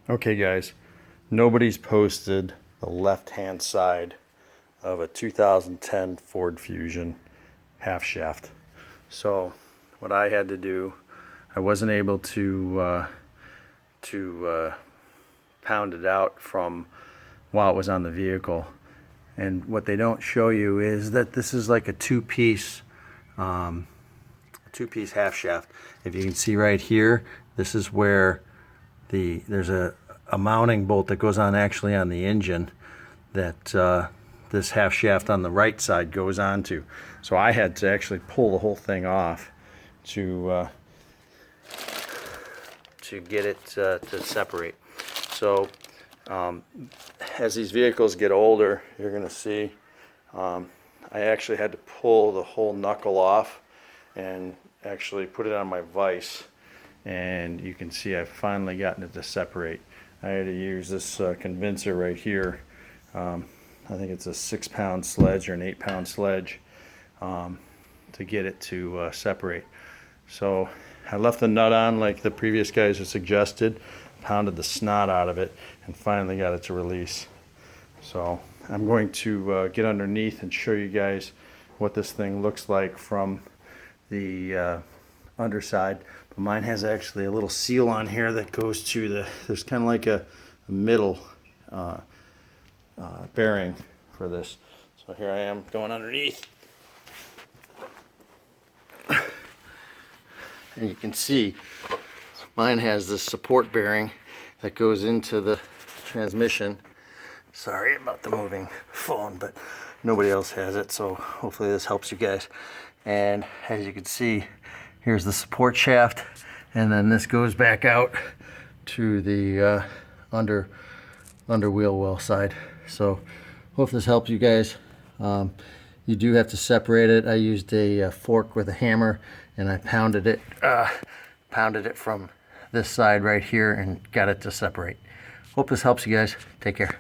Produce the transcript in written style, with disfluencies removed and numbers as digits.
Okay guys, nobody's posted the left-hand side of a 2010 Ford Fusion half shaft. So what I had to do, I wasn't able to pound it out from while it was on the vehicle. And what they don't show you is that this is like a two-piece half shaft. If you can see right here, this is where there's a mounting bolt that goes on actually on the engine that this half shaft on the right side goes onto. So I had to actually pull the whole thing off to get it to separate. So as these vehicles get older, you're going to see I actually had to pull the whole knuckle off and actually put it on my vise, and you can see I've finally gotten it to separate. I had to use this convincer right here. I think it's a 6-pound sledge or an 8-pound sledge to get it to separate. So I left the nut on like the previous guys have suggested, pounded the snot out of it, and finally got it to release. So I'm going to get underneath and show you guys what this thing looks like from the underside. But mine has actually a little seal on here that goes to there's kind of like a middle bearing for this. So here I am going underneath. And you can see mine has this support bearing that goes into the transmission. Sorry about the moving phone, but nobody else has it, so hopefully this helps you guys. And as you can see, here's the support shaft, and then this goes back out to the under wheel well side. So hope this helps you guys. You do have to separate it. I used a fork with a hammer, and I pounded it from this side right here and got it to separate. Hope this helps you guys. Take care.